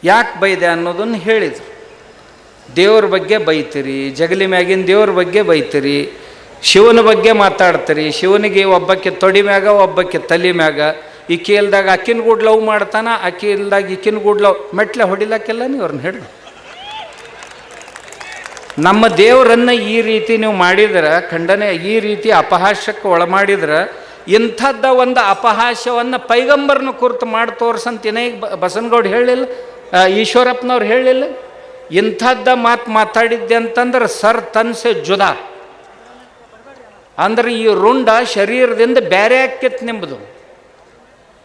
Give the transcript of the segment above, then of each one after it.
ಯಾಕೆ ಬೈದೆ ಅನ್ನೋದನ್ನು ಹೇಳಿದರು. ದೇವ್ರ ಬಗ್ಗೆ ಬೈತೀರಿ, ಜಗಲಿ ಮ್ಯಾಗಿನ ದೇವ್ರ ಬಗ್ಗೆ ಬೈತೀರಿ, ಶಿವನ ಬಗ್ಗೆ ಮಾತಾಡ್ತೀರಿ, ಶಿವನಿಗೆ ಒಬ್ಬಕ್ಕೆ ತೊಡಿ ಮ್ಯಾಗ ಒಬ್ಬಕ್ಕೆ ತಲೆ ಮ್ಯಾಗ, ಈಕಿ ಇಲ್ದಾಗ ಅಕ್ಕಿನ ಗೂಡ್ ಲವ್ ಮಾಡ್ತಾನ, ಅಕ್ಕಿ ಇಲ್ದಾಗ ಈಕಿನ ಗೂಡ್ ಲವ್, ಮೆಟ್ಲೆ ಹೊಡಿಲಕ್ಕೆಲ್ಲ ನೀವು ಅವ್ರನ್ನ ಹಿಡಿದು. ನಮ್ಮ ದೇವರನ್ನು ಈ ರೀತಿ ನೀವು ಮಾಡಿದ್ರೆ, ಖಂಡನೆ ಈ ರೀತಿ ಅಪಹಾಸ್ಯಕ್ಕೆ ಒಳಮಾಡಿದ್ರೆ, ಇಂಥದ್ದ ಒಂದು ಅಪಹಾಸ್ಯವನ್ನು ಪೈಗಂಬರ್ನ ಕುರಿತು ಮಾಡಿ ತೋರ್ಸಂತ ಈಗ ಬಸನಗೌಡ ಹೇಳಿಲ್ಲ, ಈಶ್ವರಪ್ಪನವ್ರು ಹೇಳಿಲ್ಲ. ಇಂಥದ್ದ ಮಾತಾಡಿದ್ದೆ ಅಂತಂದ್ರೆ ಸರ್ ತನ್ಸೆ ಜುದಾ ಅಂದ್ರೆ ಈ ರುಂಡ ಶರೀರದಿಂದ ಬೇರೆ ಆಕ್ಕಿತ್ತು ನಿಂಬುದು.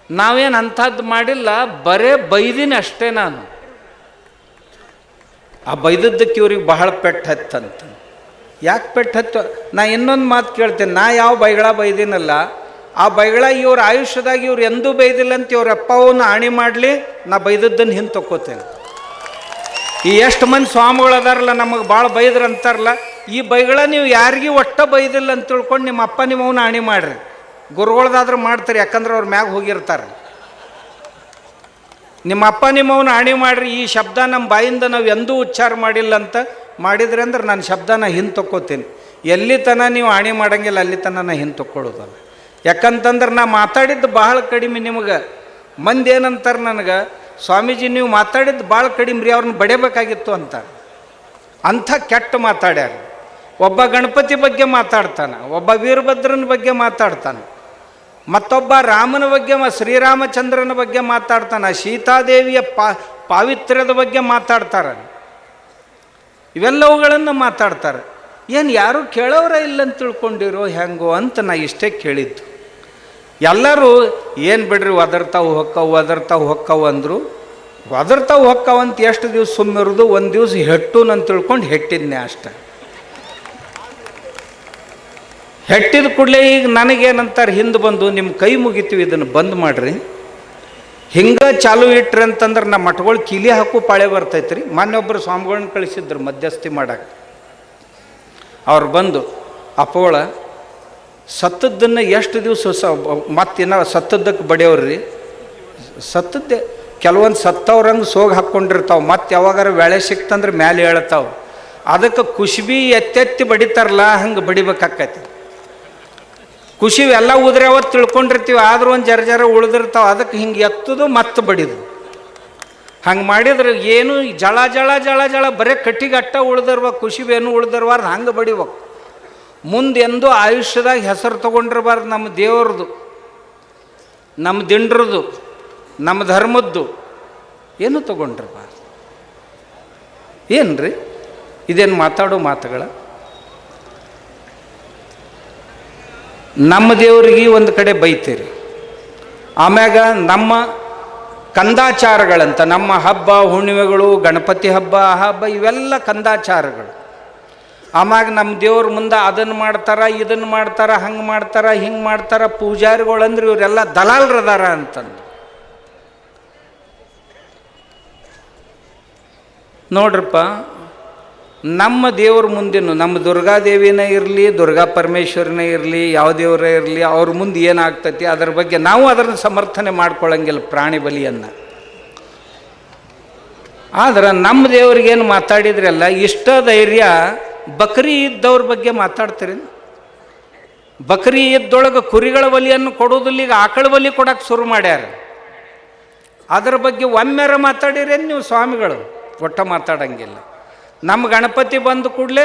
ನಾವೇನು ಅಂಥದ್ದು ಮಾಡಿಲ್ಲ, ಬರೇ ಬೈದಿನಿ ಅಷ್ಟೇ. ನಾನು ಆ ಬೈದದ್ದಕ್ಕೆ ಇವ್ರಿಗೆ ಬಹಳ ಪೆಟ್ಟು ಹತ್ತಂತ. ಯಾಕೆ ಪೆಟ್ಟು ಹತ್ತು? ನಾ ಇನ್ನೊಂದು ಮಾತು ಕೇಳ್ತೇನೆ, ನಾ ಯಾವ ಬೈಗಳ ಬೈದಿನಲ್ಲ, ಆ ಬೈಗಳ ಇವ್ರ ಆಯುಷ್ಯದಾಗ ಇವ್ರು ಎಂದೂ ಬೈದಿಲ್ಲ ಅಂತ ಇವ್ರ ಅಪ್ಪವನ್ನು ಆಣಿ ಮಾಡಲಿ, ನಾ ಬೈದದ್ದನ್ನು ಹಿಂದೆ ತಕ್ಕೋತೇನೆ. ಈ ಎಷ್ಟು ಮಂದಿ ಸ್ವಾಮಿಗಳು ಅದಾರಲ್ಲ, ನಮಗೆ ಭಾಳ ಬೈದ್ರು ಅಂತಾರಲ್ಲ, ಈ ಬೈಗಳ ನೀವು ಯಾರಿಗೂ ಒಟ್ಟ ಬೈದಿಲ್ಲ ಅಂತ ತಿಳ್ಕೊಂಡು ನಿಮ್ಮ ಅಪ್ಪ ನಿಮ್ಮವನ್ನ ಆಣಿ ಮಾಡ್ರಿ. ಗುರುಗಳದಾದ್ರೂ ಮಾಡ್ತಾರೆ, ಯಾಕಂದ್ರೆ ಅವ್ರ ಮ್ಯಾಗ ಹೋಗಿರ್ತಾರೆ. ನಿಮ್ಮ ಅಪ್ಪ ನಿಮ್ಮವನ್ನ ಆಣಿ ಮಾಡ್ರಿ, ಈ ಶಬ್ದ ನಮ್ಮ ಬಾಯಿಂದ ನಾವು ಎಂದೂ ಉಚ್ಚಾರ ಮಾಡಿಲ್ಲ ಅಂತ ಮಾಡಿದ್ರಿ ಅಂದ್ರೆ ನಾನು ಶಬ್ದನ ಹಿಂದೆ ತಕ್ಕೋತೀನಿ. ಎಲ್ಲಿ ತನ ನೀವು ಆಣಿ ಮಾಡಂಗಿಲ್ಲ ಅಲ್ಲಿ ತನ ನಾ ಹಿಂದೆ ತಕ್ಕೊಳ್ಳೋದಲ್ಲ. ಯಾಕಂತಂದ್ರೆ ನಾ ಮಾತಾಡಿದ್ದು ಭಾಳ ಕಡಿಮೆ. ನಿಮಗೆ ಮಂದಿ ಏನಂತಾರೆ ನನಗೆ, ಸ್ವಾಮೀಜಿ ನೀವು ಮಾತಾಡಿದ್ದು ಭಾಳ ಕಡಿಮೆ ರೀ, ಅವ್ರನ್ನ ಬಡಿಬೇಕಾಗಿತ್ತು ಅಂತ. ಅಂಥ ಕೆಟ್ಟ ಮಾತಾಡ್ಯಾರ. ಒಬ್ಬ ಗಣಪತಿ ಬಗ್ಗೆ ಮಾತಾಡ್ತಾನೆ, ಒಬ್ಬ ವೀರಭದ್ರನ ಬಗ್ಗೆ ಮಾತಾಡ್ತಾನೆ, ಮತ್ತೊಬ್ಬ ರಾಮನ ಬಗ್ಗೆ ಶ್ರೀರಾಮಚಂದ್ರನ ಬಗ್ಗೆ ಮಾತಾಡ್ತಾನೆ, ಸೀತಾದೇವಿಯ ಪಾವಿತ್ರ್ಯದ ಬಗ್ಗೆ ಮಾತಾಡ್ತಾರೆ, ಇವೆಲ್ಲವುಗಳನ್ನು ಮಾತಾಡ್ತಾರೆ. ಏನು ಯಾರೂ ಕೇಳೋರ ಇಲ್ಲಂತ ತಿಳ್ಕೊಂಡಿರೋ ಹೆಂಗೋ ಅಂತ ನಾ ಇಷ್ಟೇ ಕೇಳಿದ್ದು. ಎಲ್ಲರೂ ಏನು ಬಿಡ್ರಿ ಒದರ್ತಾವು ಹೊಕ್ಕವು ಅಂದರು. ಒದರ್ತಾವು ಹೊಕ್ಕವಂತ ಎಷ್ಟು ದಿವಸ ಸುಮ್ಮಿರೋದು, ಒಂದು ದಿವಸ ಹೆಟ್ಟು ನಾನು ತಿಳ್ಕೊಂಡು ಹೆಟ್ಟಿದ್ನೆ ಅಷ್ಟೆ. ಹೆಟ್ಟಿದ ಕೂಡಲೇ ಈಗ ನನಗೇನಂತಾರೆ, ಹಿಂದೆ ಬಂದು ನಿಮ್ಮ ಕೈ ಮುಗಿತೀವಿ, ಇದನ್ನು ಬಂದ್ ಮಾಡಿರಿ, ಹಿಂಗೆ ಚಾಲು ಇಟ್ರಿ ಅಂತಂದ್ರೆ ನಮ್ಮ ಮಠಗಳು ಕೀಲಿ ಹಾಕು ಪಾಳೆ ಬರ್ತೈತ್ರಿ. ಮೊನ್ನೊಬ್ಬರು ಸ್ವಾಮಿಗಳನ್ನ ಕಳಿಸಿದ್ರು ಮಧ್ಯಸ್ಥಿ ಮಾಡಕ್ಕೆ. ಅವ್ರು ಬಂದು ಅಪ್ಪೋಳ ಸತ್ತದ್ದನ್ನು ಎಷ್ಟು ದಿವಸ ಮತ್ತಿನ್ನ ಸತ್ತದ್ದಕ್ಕೆ ಬಡಿಯವ್ರಿ, ಸತ್ತದ್ದೇ ಕೆಲವೊಂದು ಸತ್ತವ್ರಂಗೆ ಸೋಗಿ ಹಾಕ್ಕೊಂಡಿರ್ತಾವೆ, ಮತ್ತು ಯಾವಾಗಾರ ವೇಳೆ ಸಿಕ್ತಂದ್ರೆ ಮ್ಯಾಲೆ ಹೇಳ್ತಾವೆ. ಅದಕ್ಕೆ ಕುಶ್ಬಿ ಎತ್ತೆತ್ತಿ ಬಡಿತಾರಲ್ಲ, ಹಂಗೆ ಬಡಿಬೇಕಾಕೈತಿ. ಕುಶಿವಿ ಎಲ್ಲ ಉದ್ರ್ಯಾವತ್ತು ತಿಳ್ಕೊಂಡಿರ್ತೀವಿ, ಆದ್ರೂ ಒಂದು ಜರ ಉಳಿದಿರ್ತಾವೆ, ಅದಕ್ಕೆ ಹಿಂಗೆ ಎತ್ತದು ಮತ್ತೆ ಬಡಿದು. ಹಂಗೆ ಮಾಡಿದ್ರೆ ಏನು ಜಳ ಜಳ ಜಳ ಜಳ ಬರೀ ಕಟ್ಟಿಗೆ ಅಟ್ಟ ಉಳ್ದಿರ್ಬೇಕು, ಕುಶಿವೇನು ಉಳ್ದಿರ್ಬಾರ್ದು, ಹಂಗೆ ಬಡಿಬೇಕು. ಮುಂದೆ ಎಂದೂ ಆಯುಷ್ಯದಾಗ ಹೆಸರು ತೊಗೊಂಡಿರ್ಬಾರ್ದು. ನಮ್ಮ ದೇವ್ರದ್ದು, ನಮ್ಮ ದಿಂಡ್ರದ್ದು, ನಮ್ಮ ಧರ್ಮದ್ದು ಏನು ತೊಗೊಂಡಿರ್ಬಾರ್ದು. ಏನು ರೀ ಇದೇನು ಮಾತಾಡೋ ಮಾತುಗಳ? ನಮ್ಮ ದೇವರಿಗೆ ಒಂದು ಕಡೆ ಬೈತೀರಿ, ಆಮ್ಯಾಗ ನಮ್ಮ ಕಂದಾಚಾರಗಳಂತ ನಮ್ಮ ಹಬ್ಬ ಹುಣ್ಣಿಮೆಗಳು, ಗಣಪತಿ ಹಬ್ಬ ಇವೆಲ್ಲ ಕಂದಾಚಾರಗಳು. ಆಮ್ಯಾಗ ನಮ್ಮ ದೇವ್ರ ಮುಂದೆ ಅದನ್ನು ಮಾಡ್ತಾರೆ, ಇದನ್ನು ಮಾಡ್ತಾರೆ, ಹಂಗೆ ಮಾಡ್ತಾರೆ, ಹಿಂಗೆ ಮಾಡ್ತಾರೆ. ಪೂಜಾರಿಗಳಂದ್ರೆ ಇವರೆಲ್ಲ ದಲಾಲ್ರದಾರ ಅಂತಂದು ನೋಡ್ರಪ್ಪ. ನಮ್ಮ ದೇವ್ರ ಮುಂದೆನು ನಮ್ಮ ದುರ್ಗಾದೇವಿನೇ ಇರಲಿ, ದುರ್ಗಾ ಪರಮೇಶ್ವರನೇ ಇರಲಿ, ಯಾವ ದೇವರೇ ಇರಲಿ, ಅವ್ರ ಮುಂದೆ ಏನಾಗ್ತೈತಿ ಅದರ ಬಗ್ಗೆ ನಾವು ಅದನ್ನು ಸಮರ್ಥನೆ ಮಾಡ್ಕೊಳ್ಳಂಗಿಲ್ಲ, ಪ್ರಾಣಿ ಬಲಿಯನ್ನು. ಆದ್ರೆ ನಮ್ಮ ದೇವ್ರಿಗೇನು ಮಾತಾಡಿದ್ರಲ್ಲ, ಇಷ್ಟ ಧೈರ್ಯ ಬಕ್ರಿ ಇದ್ದವ್ರ ಬಗ್ಗೆ ಮಾತಾಡ್ತೀರಿ. ಬಕ್ರಿ ಇದ್ದೊಳಗೆ ಕುರಿಗಳ ಬಲಿಯನ್ನು ಕೊಡೋದಿಲ್ಲ, ಈಗ ಆಕಳ ಬಲಿ ಕೊಡೋಕೆ ಶುರು ಮಾಡ್ಯಾರ. ಅದರ ಬಗ್ಗೆ ಒಮ್ಮೆರ ಮಾತಾಡಿರೇನು ನೀವು ಸ್ವಾಮಿಗಳು? ಒಟ್ಟ ಮಾತಾಡಂಗಿಲ್ಲ. ನಮ್ಮ ಗಣಪತಿ ಬಂದ ಕೂಡಲೇ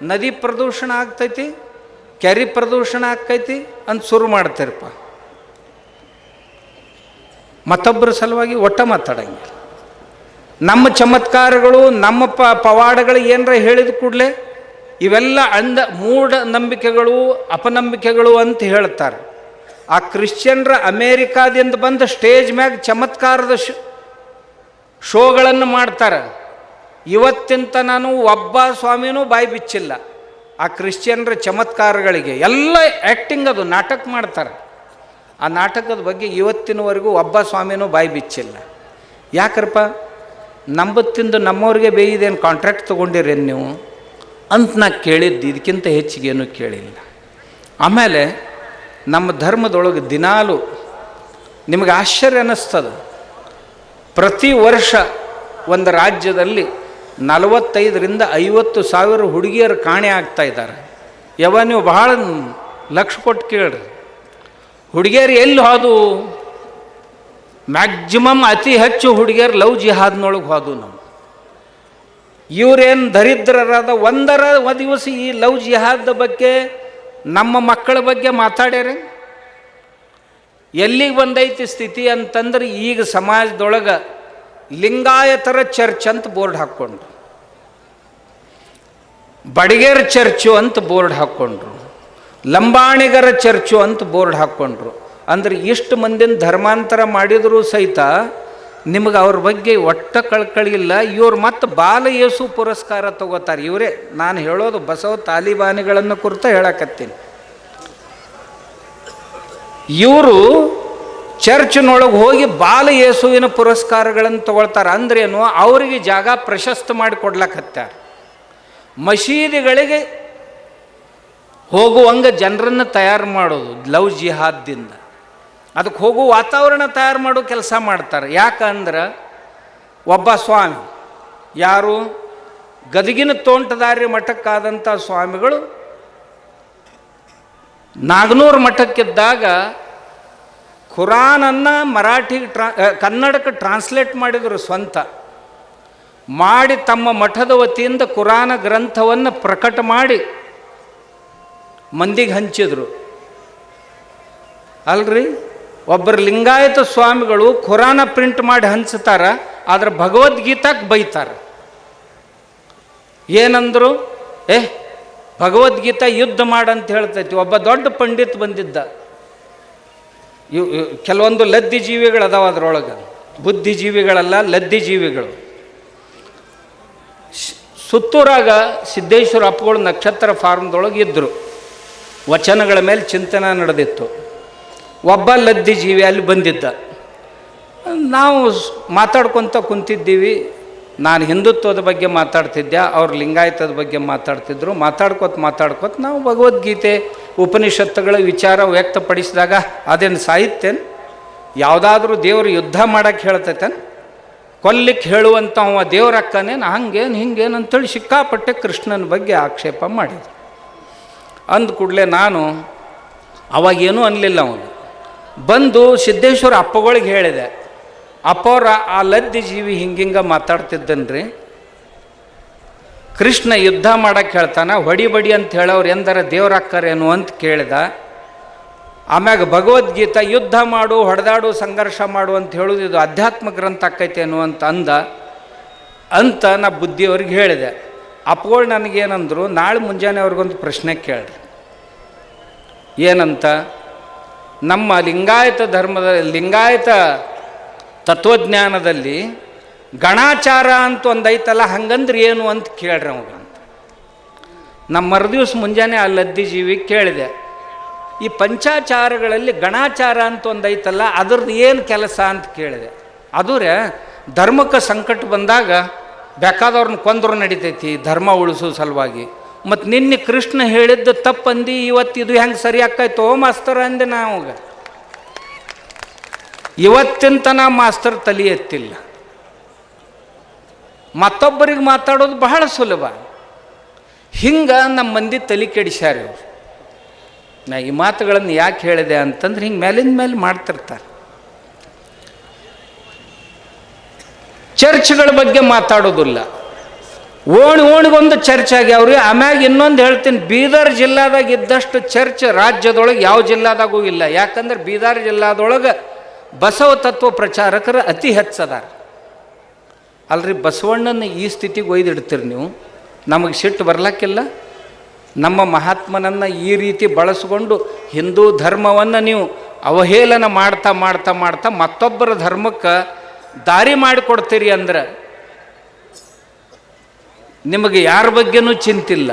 ನದಿ ಪ್ರದೂಷಣ ಆಗ್ತೈತಿ, ಕೆರೆ ಪ್ರದೂಷಣ ಆಕ್ಕೈತಿ ಅಂತ ಶುರು ಮಾಡ್ತೀರಪ್ಪ. ಮತ್ತೊಬ್ಬರ ಸಲುವಾಗಿ ಒಟ್ಟ ಮಾತಾಡಂಗಿಲ್ಲ. ನಮ್ಮ ಚಮತ್ಕಾರಗಳು, ನಮ್ಮ ಪವಾಡಗಳು ಏನರ ಹೇಳಿದ ಕೂಡಲೇ ಇವೆಲ್ಲ ಮೂಢ ನಂಬಿಕೆಗಳು, ಅಪನಂಬಿಕೆಗಳು ಅಂತ ಹೇಳ್ತಾರೆ. ಆ ಕ್ರಿಶ್ಚಿಯನ್ರ ಅಮೇರಿಕಾದಿಂದ ಬಂದ ಸ್ಟೇಜ್ ಮ್ಯಾಗ ಚಮತ್ಕಾರದ ಶೋಗಳನ್ನು ಮಾಡ್ತಾರೆ. ಇವತ್ತಿಂತ ನಾನು ಒಬ್ಬ ಸ್ವಾಮಿನೂ ಬಾಯಿ ಬಿಚ್ಚಿಲ್ಲ ಆ ಕ್ರಿಶ್ಚಿಯನ್ರ ಚಮತ್ಕಾರಗಳಿಗೆ. ಎಲ್ಲ ಆ್ಯಕ್ಟಿಂಗ್, ಅದು ನಾಟಕ ಮಾಡ್ತಾರೆ. ಆ ನಾಟಕದ ಬಗ್ಗೆ ಇವತ್ತಿನವರೆಗೂ ಒಬ್ಬ ಸ್ವಾಮಿನೂ ಬಾಯಿ ಬಿಚ್ಚಿಲ್ಲ. ಯಾಕರಪ್ಪ? ನಂಬತ್ತಿಂದು ನಮ್ಮವ್ರಿಗೆ ಬೇಯಿದೇನು ಕಾಂಟ್ರಾಕ್ಟ್ ತೊಗೊಂಡಿರೇನು ನೀವು ಅಂತ ನಾ ಕೇಳಿದ್ದು. ಇದಕ್ಕಿಂತ ಹೆಚ್ಚಿಗೇನು ಕೇಳಿಲ್ಲ. ಆಮೇಲೆ ನಮ್ಮ ಧರ್ಮದೊಳಗೆ ದಿನಾಲು ನಿಮಗೆ ಆಶ್ಚರ್ಯ ಅನ್ನಿಸ್ತದೆ, ಪ್ರತಿ ವರ್ಷ ಒಂದು ರಾಜ್ಯದಲ್ಲಿ 45,000-50,000 ಹುಡುಗಿಯರು ಕಾಣೆ ಆಗ್ತಾ ಇದ್ದಾರೆ. ನೀವು ಬಹಳ ಲಕ್ಷ ಕೊಟ್ಟು ಕೇಳ್ರಿ, ಹುಡುಗಿಯರು ಎಲ್ಲಿ ಹೋದು? ಮ್ಯಾಕ್ಸಿಮಮ್ ಅತಿ ಹೆಚ್ಚು ಹುಡುಗಿಯರು ಲವ್ ಜಿಹಾದ್ನೊಳಗೆ ಹೋದು. ನಾವು ಇವರೇನು ದರಿದ್ರರಾದ ಒಂದರ ದಿವಸ ಈ ಲವ್ ಜಿಹಾದ್ ಬಗ್ಗೆ ನಮ್ಮ ಮಕ್ಕಳ ಬಗ್ಗೆ ಮಾತಾಡ್ಯಾರೆ. ಎಲ್ಲಿಗೆ ಬಂದೈತಿ ಸ್ಥಿತಿ ಅಂತಂದ್ರೆ, ಈಗ ಸಮಾಜದೊಳಗೆ ಲಿಂಗಾಯತರ ಚರ್ಚ್ ಅಂತ ಬೋರ್ಡ್ ಹಾಕ್ಕೊಂಡ್ರು, ಬಡಿಗೇರ್ ಚರ್ಚು ಅಂತ ಬೋರ್ಡ್ ಹಾಕ್ಕೊಂಡ್ರು, ಲಂಬಾಣಿಗರ ಚರ್ಚು ಅಂತ ಬೋರ್ಡ್ ಹಾಕ್ಕೊಂಡ್ರು. ಅಂದ್ರೆ ಇಷ್ಟು ಮಂದಿನ ಧರ್ಮಾಂತರ ಮಾಡಿದರೂ ಸಹಿತ ನಿಮಗೆ ಅವ್ರ ಬಗ್ಗೆ ಒಟ್ಟ ಕಳ್ಕಳಿ ಇಲ್ಲ. ಇವ್ರು ಮತ್ತೆ ಬಾಲ ಯೇಸು ಪುರಸ್ಕಾರ ತಗೋತಾರೆ. ಇವರೇ ನಾನು ಹೇಳೋದು ಬಸವ ತಾಲಿಬಾನಿಗಳನ್ನು ಕುರಿತ ಹೇಳಕತ್ತೀನಿ. ಇವರು ಚರ್ಚ್ನೊಳಗೆ ಹೋಗಿ ಬಾಲ ಯೇಸುವಿನ ಪುರಸ್ಕಾರಗಳನ್ನು ತಗೊಳ್ತಾರೆ. ಅಂದ್ರೇನು? ಅವರಿಗೆ ಜಾಗ ಪ್ರಶಸ್ತ ಮಾಡಿ ಕೊಡ್ಲಕತ್ತಾರ. ಮಸೀದಿಗಳಿಗೆ ಹೋಗುವಂಗ ಜನರನ್ನು ತಯಾರು ಮಾಡೋದು ಲವ್ ಜಿಹಾದ್ದಿಂದ. ಅದಕ್ಕೆ ಹೋಗೋ ವಾತಾವರಣ ತಯಾರು ಮಾಡೋ ಕೆಲಸ ಮಾಡ್ತಾರೆ. ಯಾಕಂದ್ರೆ ಒಬ್ಬ ಸ್ವಾಮಿ, ಯಾರು ಗದಗಿನ ತೋಂಟದಾರ್ಯ ಮಠಕ್ಕಾದಂಥ ಸ್ವಾಮಿಗಳು ನಾಗನೂರು ಮಠಕ್ಕಿದ್ದಾಗ ಖುರಾನನ್ನು ಮರಾಠಿಗೆ ಕನ್ನಡಕ್ಕೆ ಟ್ರಾನ್ಸ್ಲೇಟ್ ಮಾಡಿದರು. ಸ್ವಂತ ಮಾಡಿ ತಮ್ಮ ಮಠದ ವತಿಯಿಂದ ಕುರಾನ ಗ್ರಂಥವನ್ನು ಪ್ರಕಟ ಮಾಡಿ ಮಂದಿಗೆ ಹಂಚಿದ್ರು. ಅಲ್ರಿ, ಒಬ್ಬರು ಲಿಂಗಾಯತ ಸ್ವಾಮಿಗಳು ಖುರಾನ ಪ್ರಿಂಟ್ ಮಾಡಿ ಹಂಚ್ತಾರ, ಆದ್ರೆ ಭಗವದ್ಗೀತಾಕ್ಕೆ ಬೈತಾರೆ. ಏನಂದ್ರು? ಭಗವದ್ಗೀತಾ ಯುದ್ಧ ಮಾಡಂತ ಹೇಳ್ತೈತಿ. ಒಬ್ಬ ದೊಡ್ಡ ಪಂಡಿತ್ ಬಂದಿದ್ದ. ಕೆಲವೊಂದು ಲದ್ದಿ ಜೀವಿಗಳು ಅದಾವ ಅದರೊಳಗೆ, ಬುದ್ಧಿಜೀವಿಗಳಲ್ಲ, ಲದ್ದಿ ಜೀವಿಗಳು. ಸುತ್ತೂರಾಗ ಸಿದ್ದೇಶ್ವರ ಅಪ್ಪಗಳು ನಕ್ಷತ್ರ ಫಾರ್ಮ್ದೊಳಗೆ ಇದ್ದರು. ವಚನಗಳ ಮೇಲೆ ಚಿಂತನೆ ನಡೆದಿತ್ತು. ಒಬ್ಬ ಲದ್ದಿ ಜೀವಿ ಅಲ್ಲಿ ಬಂದಿದ್ದ. ನಾವು ಮಾತಾಡ್ಕೊತ ಕುಂತಿದ್ದೀವಿ. ನಾನು ಹಿಂದುತ್ವದ ಬಗ್ಗೆ ಮಾತಾಡ್ತಿದ್ದೆ, ಅವ್ರು ಲಿಂಗಾಯತದ ಬಗ್ಗೆ ಮಾತಾಡ್ತಿದ್ರು. ಮಾತಾಡ್ಕೋತ ನಾವು ಭಗವದ್ಗೀತೆ ಉಪನಿಷತ್ತುಗಳ ವಿಚಾರ ವ್ಯಕ್ತಪಡಿಸಿದಾಗ ಅದೇನು ಸಾಹಿತ್ಯನ ಯಾವುದಾದ್ರೂ ದೇವರು ಯುದ್ಧ ಮಾಡೋಕ್ಕೆ ಹೇಳ್ತೈತೇನು? ಕೊಲ್ಲಿಕ್ಕೆ ಹೇಳುವಂಥ ಅವ ದೇವ್ರ ಅಕ್ಕನೇನು ಹಂಗೇನು ಹಿಂಗೇನು ಅಂತೇಳಿ ಸಿಕ್ಕಾಪಟ್ಟೆ ಕೃಷ್ಣನ ಬಗ್ಗೆ ಆಕ್ಷೇಪ ಮಾಡಿದ್ರು. ಅಂದ ಕೂಡಲೇ ನಾನು ಅವಾಗೇನೂ ಅನ್ನಲಿಲ್ಲ. ಅವನು ಬಂದು ಸಿದ್ದೇಶ್ವರ ಅಪ್ಪಗಳಿಗೆ ಹೇಳಿದೆ, ಅಪ್ಪವ್ರ ಆ ಲದ್ದಿ ಜೀವಿ ಹಿಂಗಿಂಗ ಮಾತಾಡ್ತಿದ್ದನ್ರಿ, ಕೃಷ್ಣ ಯುದ್ಧ ಮಾಡಕ್ಕೆ ಹೇಳ್ತಾನೆ, ಹೊಡಿ ಅಂತ ಹೇಳೋರು ಎಂದರ ದೇವ್ರಾಕ್ಕರೇನು ಅಂತ ಕೇಳಿದ. ಆಮ್ಯಾಗ ಭಗವದ್ಗೀತಾ ಯುದ್ಧ ಮಾಡು, ಹೊಡೆದಾಡು, ಸಂಘರ್ಷ ಮಾಡು ಅಂತ ಹೇಳೋದು ಇದು ಅಧ್ಯಾತ್ಮ ಗ್ರಂಥ ಆಕೈತೇನು ಅಂತ ನಾ ಬುದ್ಧಿಯವ್ರಿಗೆ ಹೇಳಿದೆ. ಅಪ್ಪಗಳು ನನಗೇನಂದ್ರು, ನಾಳೆ ಮುಂಜಾನೆ ಅವ್ರಿಗೊಂದು ಪ್ರಶ್ನೆ ಕೇಳ್ರಿ. ಏನಂತ? ನಮ್ಮ ಲಿಂಗಾಯತ ಧರ್ಮದ ಲಿಂಗಾಯತ ತತ್ವಜ್ಞಾನದಲ್ಲಿ ಗಣಾಚಾರ ಅಂತ ಒಂದೈತಲ್ಲ, ಹಂಗಂದ್ರೆ ಏನು ಅಂತ ಕೇಳ್ರಿ ಅವಾಗ ಅಂತ. ನಮ್ಮ ಮರುದಿವ್ಸ ಮುಂಜಾನೆ ಆ ಲದ್ದಿ ಜೀವಿ ಕೇಳಿದೆ, ಈ ಪಂಚಾಚಾರಗಳಲ್ಲಿ ಗಣಾಚಾರ ಅಂತ ಒಂದೈತಲ್ಲ, ಅದ್ರದ್ದು ಏನು ಕೆಲಸ ಅಂತ ಕೇಳಿದೆ. ಅದೂರೇ ಧರ್ಮಕ್ಕೆ ಸಂಕಟ ಬಂದಾಗ ಬೇಕಾದವ್ರನ್ನ ಕೊಂದ್ರು ನಡಿತೈತಿ ಧರ್ಮ ಉಳಿಸೋ ಸಲುವಾಗಿ. ಮತ್ತು ನಿನ್ನೆ ಕೃಷ್ಣ ಹೇಳಿದ್ದು ತಪ್ಪಂದು ಇವತ್ತಿದು ಹೆಂಗೆ ಸರಿ ಆಕಾಯ್ತು ಮಾಸ್ತರ್ ಅಂದೆ. ನಾವಾಗ ಇವತ್ತಿನ ನಾ ಮಾಸ್ತರ್ ತಲೆ ಎತ್ತಿಲ್ಲ. ಮತ್ತೊಬ್ಬರಿಗೆ ಮಾತಾಡೋದು ಬಹಳ ಸುಲಭ. ಹಿಂಗೆ ನಮ್ಮ ಮಂದಿ ತಲೆ ಕೆಡಿಸ್ಯಾರ ಇವರು. ನಾ ಈ ಮಾತುಗಳನ್ನು ಯಾಕೆ ಹೇಳಿದೆ ಅಂತಂದ್ರೆ, ಹಿಂಗೆ ಮೇಲಿಂದ ಮೇಲೆ ಮಾಡ್ತಿರ್ತಾರೆ. ಚರ್ಚ್ಗಳ ಬಗ್ಗೆ ಮಾತಾಡೋದಿಲ್ಲ. ಓಣಿಗೊಂದು ಚರ್ಚ್ ಆಗ್ಯಾವ್ರಿ. ಆಮ್ಯಾಗ ಇನ್ನೊಂದು ಹೇಳ್ತೀನಿ, ಬೀದರ್ ಜಿಲ್ಲಾದಾಗ ಇದ್ದಷ್ಟು ಚರ್ಚ್ ರಾಜ್ಯದೊಳಗೆ ಯಾವ ಜಿಲ್ಲಾದಾಗೂ ಇಲ್ಲ. ಯಾಕಂದ್ರೆ ಬೀದರ್ ಜಿಲ್ಲಾದೊಳಗೆ ಬಸವ ತತ್ವ ಪ್ರಚಾರಕರು ಅತಿ ಹೆಚ್ಚದಾರ. ಅಲ್ರಿ, ಬಸವಣ್ಣನ ಈ ಸ್ಥಿತಿಗೆ ಒಯ್ದಿಡ್ತೀರಿ ನೀವು, ನಮಗೆ ಸಿಟ್ಟು ಬರ್ಲಕ್ಕಿಲ್ಲ? ನಮ್ಮ ಮಹಾತ್ಮನನ್ನು ಈ ರೀತಿ ಬಳಸ್ಕೊಂಡು ಹಿಂದೂ ಧರ್ಮವನ್ನು ನೀವು ಅವಹೇಳನ ಮಾಡ್ತಾ ಮಾಡ್ತಾ ಮಾಡ್ತಾ ಮತ್ತೊಬ್ಬರ ಧರ್ಮಕ್ಕೆ ದಾರಿ ಮಾಡಿಕೊಡ್ತೀರಿ ಅಂದ್ರೆ ನಿಮಗೆ ಯಾರ ಬಗ್ಗೆನೂ ಚಿಂತಿಲ್ಲ.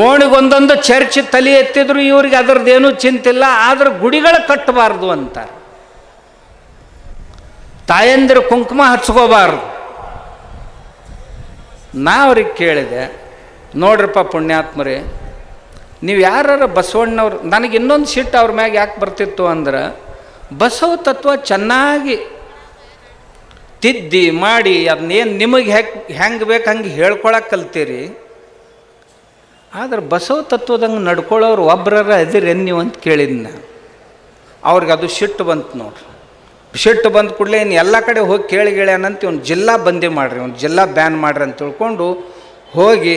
ಓಣಿಗೊಂದೊಂದು ಚರ್ಚ್ ತಲೆ ಎತ್ತಿದ್ರು ಇವ್ರಿಗೆ ಅದರದ್ದೇನೂ ಚಿಂತಿಲ್ಲ. ಆದ್ರೆ ಗುಡಿಗಳು ಕಟ್ಟಬಾರ್ದು ಅಂತಾರೆ. ತಾಯಂದಿರು ಕುಂಕುಮ ಹಚ್ಕೋಬಾರ್ದು. ನಾ ಅವ್ರಿಗೆ ಕೇಳಿದೆ, ನೋಡ್ರಪ್ಪ ಪುಣ್ಯಾತ್ಮರೇ, ನೀವು ಯಾರ ಬಸವಣ್ಣವ್ರು, ನನಗೆ ಇನ್ನೊಂದು ಸಿಟ್ಟು ಅವ್ರ ಮ್ಯಾಗ ಯಾಕೆ ಬರ್ತಿತ್ತು ಅಂದ್ರೆ, ಬಸವ ತತ್ವ ಚೆನ್ನಾಗಿ ತಿದ್ದಿ ಮಾಡಿ ಅದನ್ನೇನು ನಿಮಗೆ ಹೆಂಗೆ ಬೇಕು ಹಂಗೆ ಹೇಳ್ಕೊಳಕ್ಕೆ ಕಲ್ತೀರಿ. ಆದ್ರೆ ಬಸವ ತತ್ವದಂಗೆ ನಡ್ಕೊಳ್ಳೋರು ಒಬ್ಬರರ ಅದಿರೇನು ನೀವು ಅಂತ ಕೇಳಿದ್ನ. ಅವ್ರಿಗೆ ಅದು ಸಿಟ್ಟು ಬಂತು ನೋಡ್ರಿ. ಸಿಟ್ಟು ಬಂದ ಕೂಡಲೇ ಇನ್ನು ಎಲ್ಲ ಕಡೆ ಹೋಗಿ ಕೇಳಿಗಳೇನಂತ ಒಂದು ಜಿಲ್ಲಾ ಬಂದಿ ಮಾಡಿರಿ, ಒಂದು ಜಿಲ್ಲಾ ಬ್ಯಾನ್ ಮಾಡಿರಿ ಅಂತ ತಿಳ್ಕೊಂಡು ಹೋಗಿ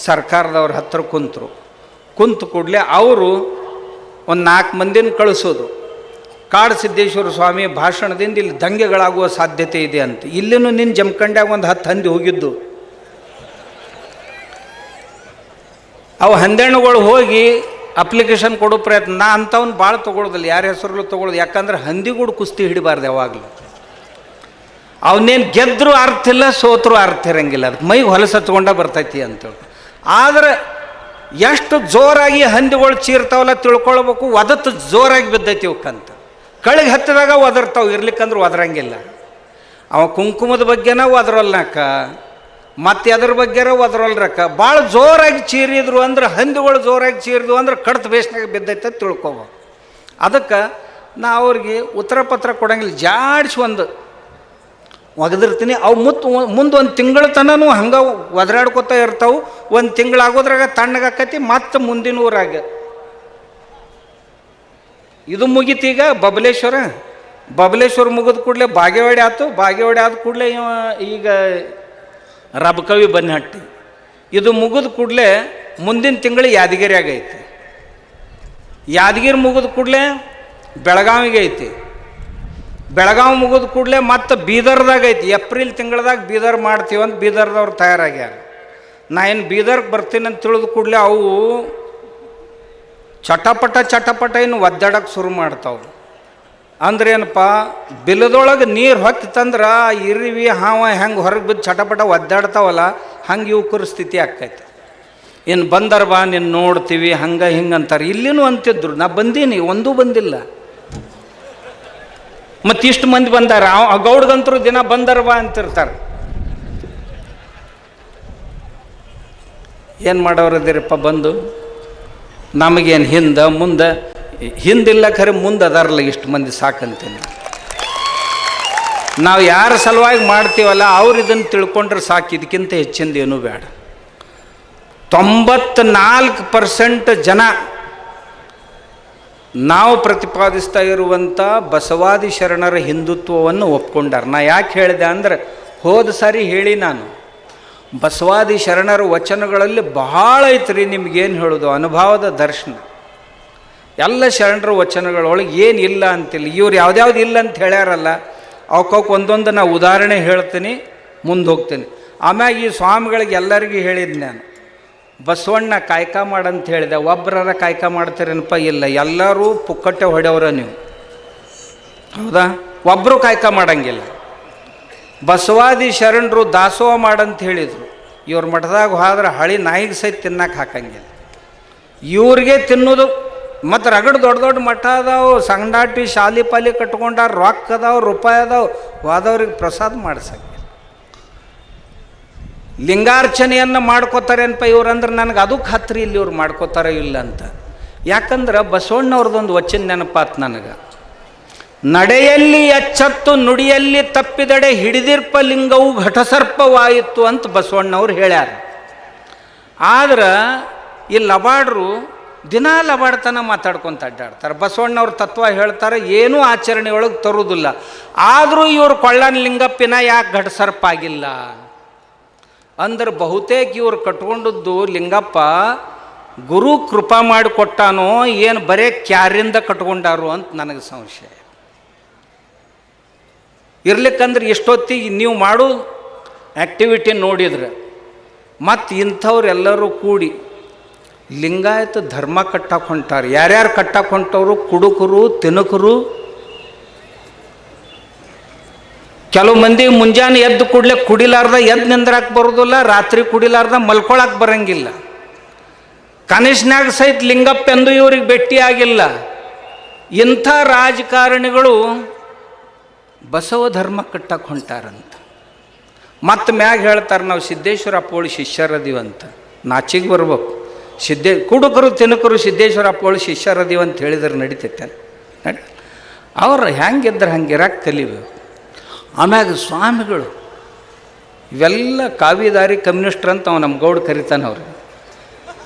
ಸರ್ಕಾರದವ್ರ ಹತ್ರ ಕುಂತು ಕೂಡಲೇ ಅವರು ಒಂದು 4 ಮಂದಿನ ಕಳಿಸೋದು. ಕಾಡು ಸಿದ್ದೇಶ್ವರ ಸ್ವಾಮಿ ಭಾಷಣದಿಂದ ಇಲ್ಲಿ ದಂಗೆಗಳಾಗುವ ಸಾಧ್ಯತೆ ಇದೆ ಅಂತ. ಇಲ್ಲಿನೂ ನಿನ್ನ ಜಮಖಂಡ್ಯಾಗ ಒಂದು 10 ಹಂದಿ ಹೋಗಿದ್ದು. ಅವು ಹಂದೆಣ್ಣುಗಳು ಹೋಗಿ ಅಪ್ಲಿಕೇಶನ್ ಕೊಡೋ ಪ್ರಯತ್ನ. ನಾ ಅಂಥವ್ನು ಭಾಳ ತೊಗೊಳೋದಿಲ್ಲ, ಯಾರ ಹೆಸರಲ್ಲೂ ತೊಗೊಳೋದು. ಯಾಕಂದ್ರೆ ಹಂದಿಗೂಡು ಕುಸ್ತಿ ಹಿಡಿಬಾರ್ದು ಯಾವಾಗಲೂ. ಅವನೇನು ಗೆದ್ದರೂ ಅರ್ಥ ಇಲ್ಲ, ಸೋತರೂ ಅರ್ಥ ಇರಂಗಿಲ್ಲ. ಅದಕ್ಕೆ ಮೈಗೆ ಹೊಲಸು ಹಚ್ಕೊಂಡ ಬರ್ತೈತಿ ಅಂತೇಳಿ. ಆದರೆ ಎಷ್ಟು ಜೋರಾಗಿ ಹಂದಿಗಳು ಚೀರ್ತಾವಲ್ಲ ತಿಳ್ಕೊಳ್ಬೇಕು. ಒದತ್ತು ಜೋರಾಗಿ ಬಿದ್ದೈತಿ ಇವಕ್ಕಂತ. ಕಳಿಗೆ ಹತ್ತಿದಾಗ ಒದರ್ತಾವೆ, ಇರ್ಲಿಕ್ಕಂದ್ರೆ ಒದರಂಗಿಲ್ಲ. ಅವ ಕುಂಕುಮದ ಬಗ್ಗೆನ ಒದರಲ್ನಕ್ಕ, ಮತ್ತು ಅದ್ರ ಬಗ್ಗೆರ ಒದರಲ್ರಕ್ಕ. ಭಾಳ ಜೋರಾಗಿ ಚೀರಿದ್ರು ಅಂದ್ರೆ, ಹಂದಿಗಳು ಜೋರಾಗಿ ಚೀರಿದ್ವು ಅಂದ್ರೆ ಕಡ್ತ ಬೇಸ್ನಾಗ ಬಿದ್ದೈತೆ ತಿಳ್ಕೊಬೇಕು. ಅದಕ್ಕೆ ನಾ ಅವ್ರಿಗೆ ಉತ್ತರ ಪತ್ರ ಕೊಡಂಗಿಲ್ಲ, ಜಾಡಿಸಿ ಒಂದು ಒಗೆದಿರ್ತೀನಿ. ಅವು ಮುಂದೆ ಒಂದು ತಿಂಗಳ ತನೂ ಹಂಗೆ ಒದರಾಡ್ಕೊತಾ ಇರ್ತಾವೆ. ಒಂದು ತಿಂಗಳಾಗೋದ್ರಾಗ ತಣ್ಣಗಾಕತಿ, ಮತ್ತೆ ಮುಂದಿನ ಊರಾಗ. ಇದು ಮುಗೀತೀಗ ಬಬಲೇಶ್ವರ ಮುಗಿದ ಕೂಡಲೇ ಬಾಗೇವಾಡಿ ಆಯ್ತು. ಬಾಗೇವಾಡಿ ಆದ ಕೂಡಲೇ ಈಗ ರಬಕವಿ ಬನ್ನಿಹಟ್ಟಿ. ಇದು ಮುಗಿದ ಕೂಡಲೇ ಮುಂದಿನ ತಿಂಗಳು ಯಾದಗಿರಿ ಆಗೈತಿ. ಯಾದಗಿರಿ ಮುಗಿದ ಕೂಡಲೇ ಬೆಳಗಾವಿಗೆ ಐತಿ. ಬೆಳಗಾವಿ ಮುಗಿದ ಕೂಡಲೇ ಮತ್ತೆ ಬೀದರ್ದಾಗ ಐತಿ. ಏಪ್ರಿಲ್ ತಿಂಗಳದಾಗ ಬೀದರ್ ಮಾಡ್ತೀವಂತ ಬೀದರ್ದವ್ರು ತಯಾರಾಗ್ಯಾರ. ನಾ ಏನು ಬೀದರ್ಗೆ ಬರ್ತೀನಿ ಅಂತ ತಿಳಿದ ಕೂಡಲೇ ಅವು ಚಟಪಟ ಇನ್ನು ಒದ್ದಾಡಕ್ಕೆ ಶುರು ಮಾಡ್ತಾವೆ. ಅಂದ್ರೆ ಏನಪ್ಪ, ಬಿಲದೊಳಗೆ ನೀರು ಹೊತ್ತಿತ್ತಂದ್ರೆ ಇರಿವಿ ಹಾವ ಹೆಂಗೆ ಹೊರಗೆ ಬಿದ್ದು ಚಟಪಟ ಒದ್ದಾಡ್ತಾವಲ್ಲ, ಹಂಗೆ ಯುವಕರ ಸ್ಥಿತಿ ಆಕ್ಕೈತಿ. ಇನ್ನು ಬಂದರ ಬಾ ನೀನು ನೋಡ್ತೀವಿ ಹಂಗೆ ಹಿಂಗೆ ಅಂತಾರೆ. ಇಲ್ಲಿನೂ ಅಂತಿದ್ರು. ನಾ ಬಂದೀನಿ, ಒಂದೂ ಬಂದಿಲ್ಲ. ಮತ್ತಿಷ್ಟು ಮಂದಿ ಬಂದಾರ. ಗೌಡ್ಗಂತರು ದಿನ ಬಂದರ ಬಾ ಅಂತಿರ್ತಾರೆ. ಏನು ಮಾಡೋರದಿರಪ್ಪ ಬಂದು? ನಮಗೇನು ಮುಂದೆ ಹಿಂದಿಲ್ಲ, ಖರೆ ಮುಂದೆ ಅದಾರಲ್ಲ ಇಷ್ಟು ಮಂದಿ ಸಾಕಂತೀನಿ. ನಾವು ಯಾರ ಸಲುವಾಗಿ ಮಾಡ್ತೀವಲ್ಲ ಅವ್ರು ಇದನ್ನು ತಿಳ್ಕೊಂಡ್ರೆ ಸಾಕು, ಇದಕ್ಕಿಂತ ಹೆಚ್ಚಿಂದ ಏನೂ ಬೇಡ. 94% ಜನ ನಾವು ಪ್ರತಿಪಾದಿಸ್ತಾ ಇರುವಂಥ ಬಸವಾದಿ ಶರಣರ ಹಿಂದುತ್ವವನ್ನು ಒಪ್ಕೊಂಡಾರ. ನಾ ಯಾಕೆ ಹೇಳಿದೆ ಅಂದ್ರೆ, ಹೋದ ಸಾರಿ ಹೇಳಿ ನಾನು, ಬಸವಾದಿ ಶರಣರ ವಚನಗಳಲ್ಲಿ ಬಹಳ ಐತ್ರಿ. ನಿಮ್ಗೇನು ಹೇಳೋದು, ಅನುಭವದ ದರ್ಶನ. ಎಲ್ಲ ಶರಣರ ವಚನಗಳೊಳಗೆ ಏನಿಲ್ಲ ಅಂತಿಲ್ಲ. ಇವ್ರು ಯಾವ್ದ್ಯಾವ್ದು ಇಲ್ಲ ಅಂತ ಹೇಳ್ಯಾರಲ್ಲ, ಅವಕ್ಕೆ ಒಂದೊಂದು ನಾ ಉದಾಹರಣೆ ಹೇಳ್ತೀನಿ, ಮುಂದೆ ಹೋಗ್ತೀನಿ. ಆಮ್ಯಾಗ ಈ ಸ್ವಾಮಿಗಳಿಗೆ ಎಲ್ಲರಿಗೂ ಹೇಳಿದ್ದು ನಾನು, ಬಸವಣ್ಣ ಕಾಯ್ಕ ಮಾಡಂತ ಹೇಳಿದೆ. ಒಬ್ಬರ ಕಾಯ್ಕ ಮಾಡ್ತೀರೇನಪ್ಪ? ಇಲ್ಲ, ಎಲ್ಲರೂ ಪುಕ್ಕಟ್ಟೆ ಹೊಡೆಯವ್ರ ನೀವು, ಹೌದಾ? ಒಬ್ಬರು ಕಾಯ್ಕ ಮಾಡಂಗಿಲ್ಲ. ಬಸವಾದಿ ಶರಣರು ದಾಸೋಹ ಮಾಡಂತ ಹೇಳಿದರು. ಇವ್ರ ಮಠದಾಗ ಹೋದ್ರೆ ಹಳಿ ನಾಯಿಗೆ ಸಹಿತ ತಿನ್ನಕ್ಕೆ ಹಾಕಂಗಿಲ್ಲ. ಇವ್ರಿಗೆ ತಿನ್ನೋದು. ಮತ್ತು ರಗಡ್ ದೊಡ್ಡ ಮಠ ಅದಾವು, ಸಂಗಡಾಟಿ ಶಾಲಿ ಪಾಲಿ ಕಟ್ಕೊಂಡಾರ, ರೊಕ್ಕ ಅದಾವು, ರೂಪಾಯಿ ಅದಾವು, ಹೋದವ್ರಿಗೆ ಪ್ರಸಾದ ಮಾಡ್ಸಂಗಿಲ್ಲ. ಲಿಂಗಾರ್ಚನೆಯನ್ನು ಮಾಡ್ಕೋತಾರೇನಪ್ಪ ಇವ್ರು ಅಂದ್ರೆ ನನಗೆ ಅದು ಖಾತ್ರಿ ಇಲ್ಲಿ ಇವ್ರು ಮಾಡ್ಕೋತಾರೋ ಇಲ್ಲ ಅಂತ. ಯಾಕಂದ್ರೆ ಬಸವಣ್ಣವ್ರದ್ದೊಂದು ವಚನ ನೆನಪಾತ್ ನನಗೆ. ನಡೆಯಲ್ಲಿ ಎಚ್ಚತ್ತು ನುಡಿಯಲ್ಲಿ ತಪ್ಪಿದಡೆ ಹಿಡಿದಿರ್ಪ ಲಿಂಗವು ಘಟಸರ್ಪವಾಯಿತು ಅಂತ ಬಸವಣ್ಣವ್ರು ಹೇಳ್ಯಾರ. ಆದ್ರೆ ಈ ಲಬಾಡ್ರು ದಿನ ಲಬಾಡ್ತನ ಮಾತಾಡ್ಕೊತ ಅಡ್ಡಾಡ್ತಾರೆ. ಬಸವಣ್ಣವ್ರ ತತ್ವ ಹೇಳ್ತಾರೆ, ಏನೂ ಆಚರಣೆ ಒಳಗೆ ತರುವುದಿಲ್ಲ. ಆದರೂ ಇವರು ಕೊಳ್ಳನ ಲಿಂಗಪ್ಪಿನ ಯಾಕೆ ಘಟಸರ್ಪ ಆಗಿಲ್ಲ ಅಂದ್ರೆ, ಬಹುತೇಕ ಇವ್ರು ಕಟ್ಕೊಂಡದ್ದು ಲಿಂಗಪ್ಪ ಗುರು ಕೃಪಾ ಮಾಡಿಕೊಟ್ಟಾನೋ ಏನು ಬರೇ ಕ್ಯಾರಿಂದ ಕಟ್ಕೊಂಡಾರು ಅಂತ ನನಗೆ ಸಂಶಯ. ಇರ್ಲಿಕ್ಕಂದ್ರೆ ಇಷ್ಟೊತ್ತಿಗೆ ನೀವು ಮಾಡೋ ಆ್ಯಕ್ಟಿವಿಟಿ ನೋಡಿದ್ರೆ, ಮತ್ತು ಇಂಥವ್ರೆಲ್ಲರೂ ಕೂಡಿ ಲಿಂಗಾಯತ ಧರ್ಮ ಕಟ್ಟಕ್ಕೆ ಹೊಂಟಾರೆ. ಯಾರ್ಯಾರು ಕಟ್ಟಕ್ಕೆ ಹೊಂಟವರು? ಕುಡುಕರು, ತಿನಕರು. ಕೆಲವು ಮಂದಿ ಮುಂಜಾನೆ ಎದ್ದು ಕೂಡಲೇ ಕುಡಿಲಾರ್ದ ಎದ್ದು ನಿಂದ್ರಕ್ಕೆ ಬರೋದಿಲ್ಲ, ರಾತ್ರಿ ಕುಡಿಲಾರ್ದ ಮಲ್ಕೊಳಕ್ಕೆ ಬರಂಗಿಲ್ಲ. ಕನಿಷ್ನಾಗ ಸಹಿತ ಲಿಂಗಪ್ಪ ಎಂದು ಇವ್ರಿಗೆ ಭೇಟಿಯಾಗಿಲ್ಲ. ಇಂಥ ರಾಜಕಾರಣಿಗಳು ಬಸವ ಧರ್ಮ ಕಟ್ಟಕ್ಕೆ ಹೊಂಟಾರಂತ. ಮತ್ತು ಮ್ಯಾಗ ಹೇಳ್ತಾರೆ, ನಾವು ಸಿದ್ದೇಶ್ವರ ಅಪ್ಪೋಳಿ ಶಿಷ್ಯರದೀವಂತ. ನಾಚಿಗೆ ಬರ್ಬೇಕು. ಕುಡುಕರು ತಿನಕರು ಸಿದ್ದೇಶ್ವರ ಅಪ್ಪೋಳಿ ಶಿಷ್ಯರದೀವ ಅಂತ ಹೇಳಿದ್ರೆ ನಡೀತೈತೆ? ಅವ್ರು ಹೆಂಗಿದ್ರೆ ಹಂಗಿರಕ್ಕೆ ಕಲಿಬೇಕು. ಆಮ್ಯಾಗ ಸ್ವಾಮಿಗಳು ಇವೆಲ್ಲ ಕಾವಿದಾರಿ ಕಮ್ಯುನಿಸ್ಟ್ರ್ ಅಂತ ಅವ ನಮ್ಮ ಗೌಡ್ ಕರಿತಾನೆ ಅವ್ರಿಗೆ.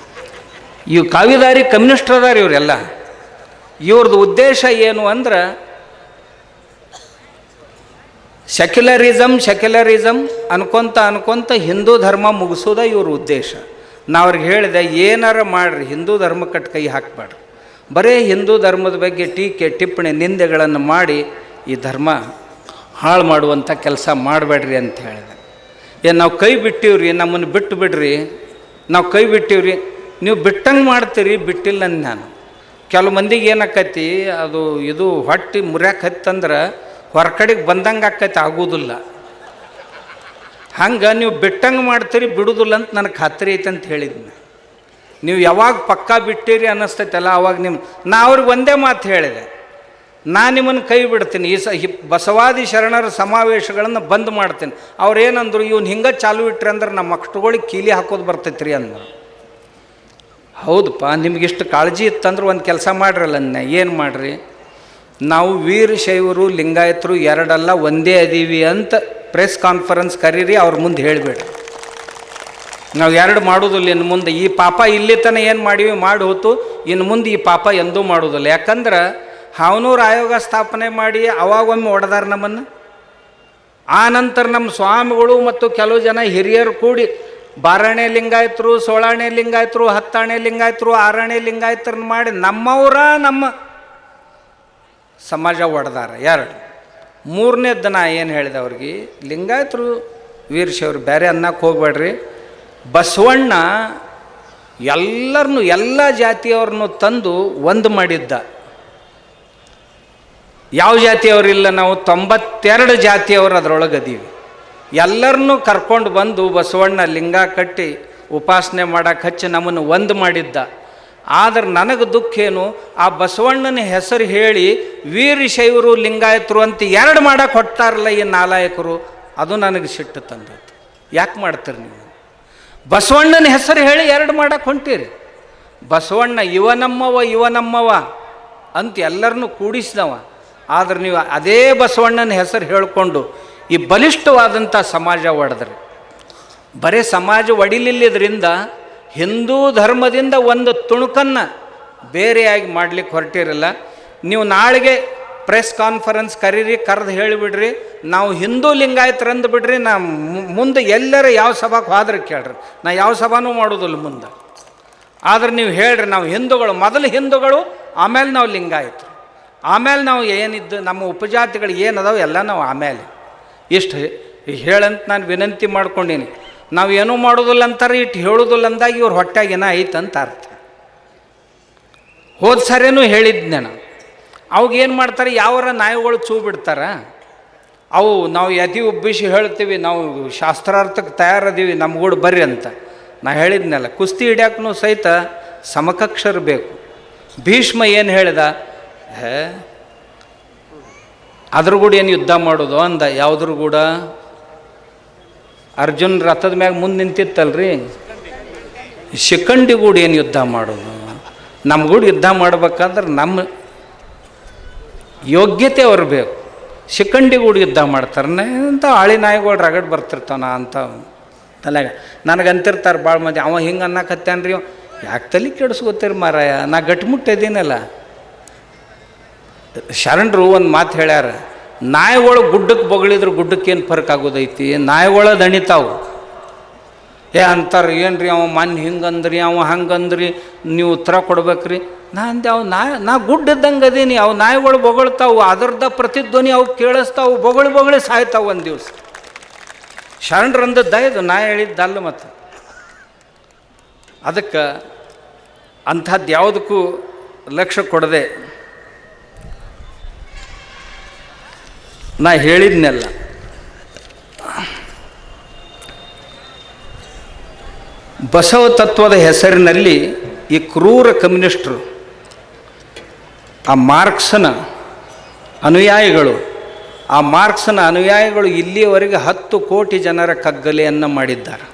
ಇವು ಕಾವಿದಾರಿ ಕಮ್ಯುನಿಸ್ಟ್ರ್ ಅದಾರ ಇವರೆಲ್ಲ. ಇವ್ರದ್ದು ಉದ್ದೇಶ ಏನು ಅಂದ್ರೆ ಸೆಕ್ಯುಲರಿಸಮ್ ಅನ್ಕೊಂತ ಹಿಂದೂ ಧರ್ಮ ಮುಗಿಸೋದ ಇವ್ರ ಉದ್ದೇಶ. ನಾ ಅವ್ರಿಗೆ ಹೇಳಿದೆ, ಏನಾರ ಮಾಡಿರಿ ಹಿಂದೂ ಧರ್ಮಕ್ಕೆ ಕೈ ಹಾಕಬೇಡ್ರಿ, ಬರೀ ಹಿಂದೂ ಧರ್ಮದ ಬಗ್ಗೆ ಟೀಕೆ ಟಿಪ್ಪಣಿ ನಿಂದೆಗಳನ್ನು ಮಾಡಿ ಈ ಧರ್ಮ ಹಾಳು ಮಾಡುವಂಥ ಕೆಲಸ ಮಾಡಬೇಡ್ರಿ ಅಂತ ಹೇಳಿದೆ. ನಾವು ಕೈ ಬಿಟ್ಟಿವ್ರಿ, ನಮ್ಮನ್ನು ಬಿಟ್ಟು ಬಿಡ್ರಿ, ನಾವು ಕೈ ಬಿಟ್ಟಿವ್ರಿ, ನೀವು ಬಿಟ್ಟಂಗೆ ಮಾಡ್ತೀರಿ, ಬಿಟ್ಟಿಲ್ಲ ಅಂದು ನಾನು. ಕೆಲವು ಮಂದಿಗೆ ಏನಾಕೈತಿ, ಅದು ಇದು ಹೊಟ್ಟೆ ಮುರ್ಯಾಕೆ ಹತ್ತಂದ್ರೆ ಹೊರಕಡೆಗೆ ಬಂದಂಗೆ ಆಕೈತಿ, ಆಗೋದಿಲ್ಲ. ಹಂಗೆ ನೀವು ಬಿಟ್ಟಂಗೆ ಮಾಡ್ತೀರಿ, ಬಿಡೋದಿಲ್ಲ ಅಂತ ನನಗೆ ಖಾತ್ರಿ ಐತೆ ಅಂತ ಹೇಳಿದ್ನಿ. ನೀವು ಯಾವಾಗ ಪಕ್ಕಾ ಬಿಟ್ಟಿರಿ ಅನ್ನಿಸ್ತೈತಲ್ಲ ಅವಾಗ ನಾ ಅವ್ರಿಗೆ ಒಂದೇ ಮಾತು ಹೇಳಿದೆ, ನಾನು ನಿಮ್ಮನ್ನು ಕೈ ಬಿಡ್ತೀನಿ, ಈ ಬಸವಾದಿ ಶರಣರ ಸಮಾವೇಶಗಳನ್ನು ಬಂದ್ ಮಾಡ್ತೀನಿ. ಅವ್ರೇನಂದ್ರು, ಇವ್ನು ಹಿಂಗೆ ಚಾಲು ಇಟ್ರಿ ಅಂದ್ರೆ ನಮ್ಮ ಮಕ್ಕಳುಗಳಿಗೆ ಕೀಲಿ ಹಾಕೋದು ಬರ್ತೈತ್ರಿ ಅಂದರು. ಹೌದಪ್ಪ, ನಿಮಗಿಷ್ಟು ಕಾಳಜಿ ಇತ್ತಂದ್ರೆ ಒಂದು ಕೆಲಸ ಮಾಡ್ರಲ್ಲ, ಏನು ಮಾಡ್ರಿ, ನಾವು ವೀರಶೈವರು ಲಿಂಗಾಯತರು ಎರಡಲ್ಲ ಒಂದೇ ಅದೀವಿ ಅಂತ ಪ್ರೆಸ್ ಕಾನ್ಫರೆನ್ಸ್ ಕರೀರಿ, ಅವ್ರ ಮುಂದೆ ಹೇಳಿಬೇಡ್ರಿ. ನಾವು ಎರಡು ಮಾಡೋದಿಲ್ಲ ಇನ್ನು ಮುಂದೆ. ಈ ಪಾಪ ಇಲ್ಲಿ ತನಕ ಏನು ಮಾಡೀವಿ ಮಾಡಿ ಹೋತು, ಇನ್ನು ಮುಂದೆ ಈ ಪಾಪ ಎಂದೂ ಮಾಡೋದಿಲ್ಲ. ಯಾಕಂದ್ರೆ ಹಾವನೂರು ಆಯೋಗ ಸ್ಥಾಪನೆ ಮಾಡಿ ಅವಾಗೊಮ್ಮೆ ಹೊಡೆದಾರ ನಮ್ಮನ್ನು. ಆ ನಂತರ ನಮ್ಮ ಸ್ವಾಮಿಗಳು ಮತ್ತು ಕೆಲವು ಜನ ಹಿರಿಯರು ಕೂಡಿ 12ನೇ ಲಿಂಗಾಯತರು, 16ನೇ ಲಿಂಗಾಯತರು, 10ನೇ ಲಿಂಗಾಯತರು, 6ನೇ ಲಿಂಗಾಯತರನ್ನ ಮಾಡಿ ನಮ್ಮ ಸಮಾಜ ಒಡೆದಾರ. ಎರಡು. ಮೂರನೇದ್ದು ನಾ ಏನು ಹೇಳಿದೆ ಅವ್ರಿಗೆ, ಲಿಂಗಾಯತರು ವೀರಶೈವರು ಬೇರೆ ಅನ್ನಕ್ಕೆ ಹೋಗ್ಬೇಡ್ರಿ, ಬಸವಣ್ಣ ಎಲ್ಲರನ್ನೂ ಎಲ್ಲ ಜಾತಿಯವ್ರನ್ನೂ ತಂದು ಒಂದು ಮಾಡಿದ್ದ. ಯಾವ ಜಾತಿಯವರಿಲ್ಲ, ನಾವು 92 ಜಾತಿಯವರು ಅದರೊಳಗೆ ಅದೀವಿ. ಎಲ್ಲರನ್ನೂ ಕರ್ಕೊಂಡು ಬಂದು ಬಸವಣ್ಣ ಲಿಂಗ ಕಟ್ಟಿ ಉಪಾಸನೆ ಮಾಡಕ್ಕೆ ಹಚ್ಚಿ ನಮ್ಮನ್ನು ಒಂದು ಮಾಡಿದ್ದ. ಆದ್ರೆ ನನಗೆ ದುಃಖ ಏನು, ಆ ಬಸವಣ್ಣನ ಹೆಸರು ಹೇಳಿ ವೀರಶೈವರು ಲಿಂಗಾಯತರು ಅಂತ ಎರಡು ಮಾಡಕ್ಕೆ ಹೊಟ್ಟಾರಲ್ಲ ಈ ನಾಲಾಯಕರು, ಅದು ನನಗೆ ಸಿಟ್ಟು ತಂದೈತೆ. ಯಾಕೆ ಮಾಡ್ತೀರಿ ನೀವು? ಬಸವಣ್ಣನ ಹೆಸರು ಹೇಳಿ ಎರಡು ಮಾಡಕ್ಕೆ ಹೊಂಟೀರಿ. ಬಸವಣ್ಣ ಇವನಮ್ಮವ ಅಂತ ಎಲ್ಲರನ್ನೂ ಕೂಡಿಸಿದವ. ಆದ್ರೆ ನೀವು ಅದೇ ಬಸವಣ್ಣನ ಹೆಸರು ಹೇಳಿಕೊಂಡು ಈ ಬಲಿಷ್ಠವಾದಂಥ ಸಮಾಜ ಒಡೆದ್ರಿ. ಬರೀ ಸಮಾಜ ಒಡಿಲಿಲ್ಲದ್ರಿಂದ ಹಿಂದೂ ಧರ್ಮದಿಂದ ಒಂದು ತುಣುಕನ್ನು ಬೇರೆಯಾಗಿ ಮಾಡ್ಲಿಕ್ಕೆ ಹೊರಟಿರಲ್ಲ. ನೀವು ನಾಳೆಗೆ ಪ್ರೆಸ್ ಕಾನ್ಫರೆನ್ಸ್ ಕರೀರಿ, ಕರೆದು ಹೇಳಿಬಿಡ್ರಿ, ನಾವು ಹಿಂದೂ ಲಿಂಗಾಯತರಂದು ಬಿಡ್ರಿ, ನಾ ಮುಂದೆ ಎಲ್ಲರ ಯಾವ ಸಭಾಕ್ಕೆ ಹೋದ್ರೆ ಕೇಳ್ರಿ, ನಾ ಯಾವ ಸಭಾನೂ ಮಾಡೋದಿಲ್ಲ ಮುಂದೆ. ಆದ್ರೆ ನೀವು ಹೇಳ್ರಿ, ನಾವು ಹಿಂದೂಗಳು, ಮೊದಲು ಹಿಂದೂಗಳು, ಆಮೇಲೆ ನಾವು ಲಿಂಗಾಯತರು, ಆಮೇಲೆ ನಾವು ಏನಿದ್ದು ನಮ್ಮ ಉಪಜಾತಿಗಳು ಏನದಾವೆ ಎಲ್ಲ ನಾವು ಆಮೇಲೆ. ಇಷ್ಟು ಹೇಳಂತ ನಾನು ವಿನಂತಿ ಮಾಡ್ಕೊಂಡೀನಿ. ನಾವು ಏನೂ ಮಾಡೋದಿಲ್ಲ ಅಂತಾರೆ, ಇಟ್ಟು ಹೇಳೋದಿಲ್ಲ ಅಂದಾಗ ಇವ್ರ ಹೊಟ್ಟೆಗೆ ಏನೋ ಐತಂತ ಅರ್ಥ. ಹೋದ ಸರಿನೂ ಹೇಳಿದ್ದೆ ನಾನು, ಅವಾಗೇನು ಮಾಡ್ತಾರೆ, ಯಾವರ ನಾಯಿಗಳು ಚೂ ಬಿಡ್ತಾರ, ಅವು ನಾವು ಯತಿ ಉಬ್ಬಿಸಿ ಹೇಳ್ತೀವಿ, ನಾವು ಶಾಸ್ತ್ರಾರ್ಥಕ್ಕೆ ತಯಾರದೀವಿ, ನಮ್ಗೂಡು ಬರ್ರಿ ಅಂತ. ನಾ ಹೇಳಿದ್ನಲ್ಲ, ಕುಸ್ತಿ ಹಿಡ್ಯಾಕೂ ಸಹಿತ ಸಮಕಕ್ಷರು ಬೇಕು. ಭೀಷ್ಮ ಏನು ಹೇಳಿದ, ಅದ್ರ ಕೂಡ ಏನು ಯುದ್ಧ ಮಾಡೋದು ಅಂದ. ಯಾವುದ್ರ ಕೂಡ? ಅರ್ಜುನ್ ರಥದ ಮ್ಯಾಗ ಮುಂದೆ ನಿಂತಿತ್ತಲ್ರಿ, ಶಿಖಂಡಿಗೂಡ ಏನು ಯುದ್ಧ ಮಾಡೋದು? ನಮ್ಗೂಡ ಯುದ್ಧ ಮಾಡ್ಬೇಕಾದ್ರೆ ನಮ್ಮ ಯೋಗ್ಯತೆ ಅವ್ರು ಬೇಕು. ಶಿಖಂಡಿಗೂಡ ಯುದ್ಧ ಮಾಡ್ತಾರೆ ಅಂತ ಆಳಿ ನಾಯಿಗಳು ರಗಡ್ ಬರ್ತಿರ್ತಾನ ಅಂತ ತಲೆಗೆ ನನಗಂತಿರ್ತಾರೆ ಭಾಳ ಮಂದಿ. ಅವ ಹಿಂಗೆ ಅನ್ನಕತ್ತಾನ್ರಿ, ಯಾಕೆ ತಲೆ ಕೆಡಿಸ್ಕೋತೀರಿ ಮಾರಾಯ, ನಾ ಗಟ್ಟಿಮುಟ್ಟಿದ್ದೀನಲ್ಲ. ಶರಣರು ಒಂದು ಮಾತು ಹೇಳ್ಯಾರ, ನಾಯಿಗಳು ಗುಡ್ಡಕ್ಕೆ ಬೊಗಳಿದ್ರೆ ಗುಡ್ಡಕ್ಕೇನು ಫರ್ಕ್ ಆಗೋದೈತಿ, ನಾಯಿಗಳ ದಣಿತಾವು. ಅಂತಾರೆ, ಏನು ರೀ ಅವ ಮನ್ ಹಿಂಗಂದ್ರಿ, ಅವ ಹಂಗಂದ್ರಿ, ನೀವು ಉತ್ತರ ಕೊಡ್ಬೇಕ್ರಿ. ನಾ ಅಂದೆ, ಅವು ನಾ ಗುಡ್ಡದಂಗೆ ಅದೀನಿ, ಅವು ನಾಯಿಗಳು ಬೊಗಳ್ತಾವು, ಅದರದ ಪ್ರತಿಧ್ವನಿ ಅವು ಕೇಳಿಸ್ತಾವು, ಬೊಗಳಿ ಸಾಯ್ತಾವು ಒಂದು ದಿವಸ. ಶರಣರು ಅಂದದ್ದ ಇದು, ನಾ ಹೇಳಿದ್ದಲ್ಲ. ಮತ್ತು ಅದಕ್ಕೆ ಅಂಥದ್ದು ಯಾವುದಕ್ಕೂ ಲಕ್ಷ್ಯ ಕೊಡದೆ ನಾ ಹೇಳಿದ್ನೆಲ್ಲ. ಬಸವ ತತ್ವದ ಹೆಸರಿನಲ್ಲಿ ಈ ಕ್ರೂರ ಕಮ್ಯುನಿಸ್ಟರು, ಆ ಮಾರ್ಕ್ಸನ ಅನುಯಾಯಿಗಳು, ಇಲ್ಲಿಯವರೆಗೆ 10 ಕೋಟಿ ಜನರ ಕಗ್ಗಲೆಯನ್ನು ಮಾಡಿದ್ದಾರೆ.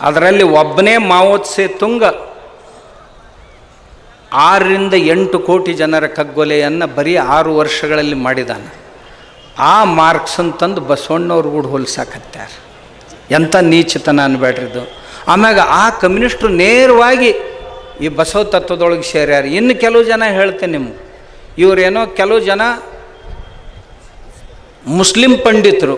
ಅದರಲ್ಲಿ ಒಬ್ಬನೇ ಮಾವೋತ್ಸೆ ತುಂಗ 6 ರಿಂದ 8 ಕೋಟಿ ಜನರ ಕಗ್ಗೊಲೆಯನ್ನು ಬರೀ 6 ವರ್ಷಗಳಲ್ಲಿ ಮಾಡಿದ್ದಾನೆ. ಆ ಮಾರ್ಕ್ಸ್ ಅಂತಂದು ಬಸವಣ್ಣವ್ರು ಕೂಡ ಹೋಲ್ಸಾಕತ್ಯಾರ. ಎಂಥ ನೀಚತನ ಅನ್ಬೇಡ್ರಿದು. ಆಮ್ಯಾಗ ಆ ಕಮ್ಯುನಿಸ್ಟ್ರು ನೇರವಾಗಿ ಈ ಬಸವ ತತ್ವದೊಳಗೆ ಸೇರ್ಯಾರ. ಇನ್ನು ಕೆಲವು ಜನ ಹೇಳ್ತೇನೆ ನಿಮ್ಗೆ, ಇವರೇನೋ ಕೆಲವು ಜನ ಮುಸ್ಲಿಂ ಪಂಡಿತರು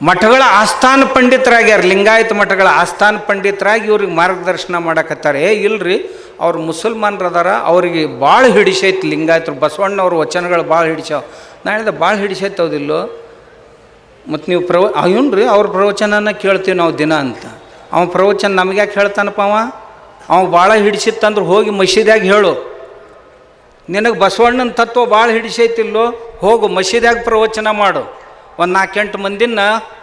ಮಠಗಳ ಆಸ್ಥಾನ ಪಂಡಿತರಾಗ್ಯಾರ, ಲಿಂಗಾಯತ ಮಠಗಳ ಆಸ್ಥಾನ ಪಂಡಿತರಾಗಿ ಇವ್ರಿಗೆ ಮಾರ್ಗದರ್ಶನ ಮಾಡಕತ್ತಾರೆ. ಇಲ್ರಿ, ಅವ್ರು ಮುಸಲ್ಮಾನರು ಅದಾರ, ಅವ್ರಿಗೆ ಭಾಳ ಹಿಡಿಸೈತಿ ಲಿಂಗಾಯತರು, ಬಸವಣ್ಣವ್ರ ವಚನಗಳು ಭಾಳ ಹಿಡಿಸ್ಯಾವ. ನಾ ಹೇಳಿದೆ ಭಾಳ ಹಿಡಿಸೈತವದಿಲ್ಲೋ, ಮತ್ತು ನೀವು ಇವನ್ರಿ ಅವ್ರ ಪ್ರವಚನನ ಕೇಳ್ತೀವಿ ನಾವು ದಿನ ಅಂತ. ಅವ ಪ್ರವಚನ ನಮಗೆ ಯಾಕೆ ಹೇಳ್ತಾನಪ್ಪ? ಅವ ಭಾಳ ಹಿಡಿಸಿತ್ತಂದ್ರೆ ಹೋಗಿ ಮಸೀದ್ಯಾಗ ಹೇಳು, ನಿನಗೆ ಬಸವಣ್ಣನ ತತ್ವ ಭಾಳ ಹಿಡಿಸೈತಿಲ್ಲೋ, ಹೋಗು ಮಸೀದ್ಯಾಗ ಪ್ರವಚನ ಮಾಡು, ಒಂದು 4-8 ಮಂದಿನ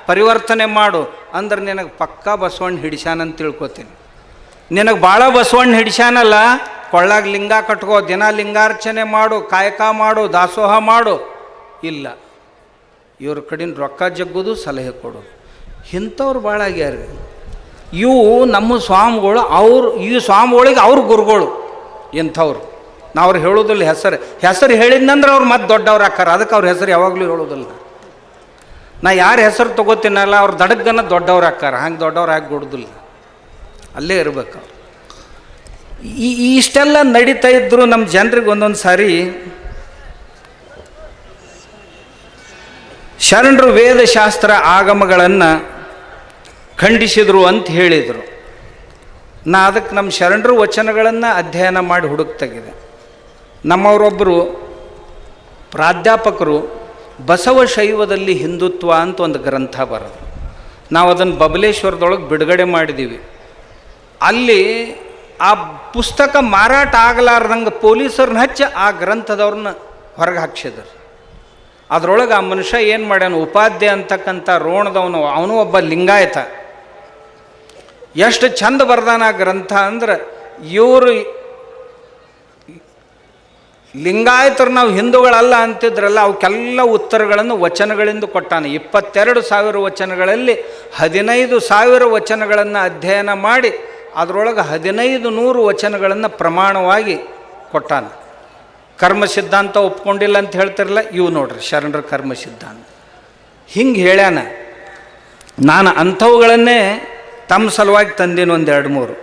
ಪರಿವರ್ತನೆ ಮಾಡು, ಅಂದ್ರೆ ನಿನಗೆ ಪಕ್ಕಾ ಬಸವಣ್ಣ ಹಿಡಿಸ್ಯಾನಂತ ತಿಳ್ಕೊತೀನಿ. ನಿನಗೆ ಭಾಳ ಬಸವಣ್ಣ ಹಿಡಿಸ್ಯಾನಲ್ಲ, ಕೊಳ್ಳಾಗ ಲಿಂಗ ಕಟ್ಕೋ, ದಿನ ಲಿಂಗಾರ್ಚನೆ ಮಾಡು, ಕಾಯಕ ಮಾಡು, ದಾಸೋಹ ಮಾಡು. ಇಲ್ಲ, ಇವ್ರ ಕಡೆಯಿಂದ ರೊಕ್ಕ ಜಗ್ಗೋದು, ಸಲಹೆ ಕೊಡೋದು, ಇಂಥವ್ರು ಭಾಳ ಆಗ್ಯಾರ. ಇವು ನಮ್ಮ ಸ್ವಾಮಿಗಳು, ಈ ಸ್ವಾಮಿಗಳಿಗೆ ಅವ್ರ ಗುರುಗಳು ಇಂಥವ್ರು. ನಾವು ಅವ್ರು ಹೇಳೋದಿಲ್ಲ ಹೆಸರು ಹೇಳಿದ್ನಂದ್ರೆ ಅವ್ರು ಮತ್ತೆ ದೊಡ್ಡವ್ರು ಹಾಕಾರ, ಅದಕ್ಕೆ ಅವ್ರ ಹೆಸರು ಯಾವಾಗಲೂ ಹೇಳೋದಿಲ್ಲ. ನಾ ಯಾರ ಹೆಸರು ತೊಗೋತೀನಲ್ಲ ಅವ್ರು ದಡಗ್ಗನ ದೊಡ್ಡವ್ರು ಹಾಕಾರ, ಹಂಗೆ ದೊಡ್ಡವ್ರು ಹಾಕಿ ಕೊಡೋದಿಲ್ಲ, ಅಲ್ಲೇ ಇರ್ಬೇಕು ಅವ್ರು. ಇಷ್ಟೆಲ್ಲ ನಡೀತಾ ಇದ್ದರು ನಮ್ಮ ಜನರಿಗೆ ಒಂದೊಂದು ಸಾರಿ ಶರಣರು ವೇದಶಾಸ್ತ್ರ ಆಗಮಗಳನ್ನು ಖಂಡಿಸಿದರು ಅಂತ ಹೇಳಿದರು. ನಾ ಅದಕ್ಕೆ ನಮ್ಮ ಶರಣರು ವಚನಗಳನ್ನು ಅಧ್ಯಯನ ಮಾಡಿ ಹುಡುಕ್ತಾಗಿದೆ. ನಮ್ಮವರೊಬ್ಬರು ಪ್ರಾಧ್ಯಾಪಕರು ಬಸವ ಶೈವದಲ್ಲಿ ಹಿಂದುತ್ವ ಅಂತ ಒಂದು ಗ್ರಂಥ ಬರೆದು, ನಾವು ಅದನ್ನು ಬಬಲೇಶ್ವರದೊಳಗೆ ಬಿಡುಗಡೆ ಮಾಡಿದ್ದೀವಿ. ಅಲ್ಲಿ ಆ ಪುಸ್ತಕ ಮಾರಾಟ ಆಗಲಾರ್ದಂಗೆ ಪೊಲೀಸರನ್ನ ಹಚ್ಚಿ ಆ ಗ್ರಂಥದವ್ರನ್ನ ಹೊರಗೆ ಹಾಕ್ಸಿದ್ರು. ಅದರೊಳಗೆ ಆ ಮನುಷ್ಯ ಏನು ಮಾಡ್ಯಾನ, ಉಪಾಧ್ಯ ಅಂತಕ್ಕಂಥ ರೋಣದವನು, ಅವನು ಒಬ್ಬ ಲಿಂಗಾಯತ. ಎಷ್ಟು ಚಂದ ಬರ್ದಾನ ಆ ಗ್ರಂಥ ಅಂದ್ರೆ, ಇವರು ಲಿಂಗಾಯತರು ನಾವು ಹಿಂದೂಗಳಲ್ಲ ಅಂತಿದ್ರಲ್ಲ, ಅವಕ್ಕೆಲ್ಲ ಉತ್ತರಗಳನ್ನು ವಚನಗಳಿಂದ ಕೊಟ್ಟಾನೆ. 22,000 ವಚನಗಳಲ್ಲಿ 15,000 ವಚನಗಳನ್ನು ಅಧ್ಯಯನ ಮಾಡಿ ಅದರೊಳಗೆ 1,500 ವಚನಗಳನ್ನು ಪ್ರಮಾಣವಾಗಿ ಕೊಟ್ಟಾನ. ಕರ್ಮ ಸಿದ್ಧಾಂತ ಒಪ್ಕೊಂಡಿಲ್ಲ ಅಂತ ಹೇಳ್ತಿರಲ್ಲ, ಇವು ನೋಡ್ರಿ ಶರಣರ ಕರ್ಮ ಸಿದ್ಧಾಂತ ಹಿಂಗೆ ಹೇಳ್ಯಾನ. ನಾನು ಅಂಥವುಗಳನ್ನೇ ತಮ್ಮ ಸಲುವಾಗಿ ತಂದೀನಿ 1-2-3.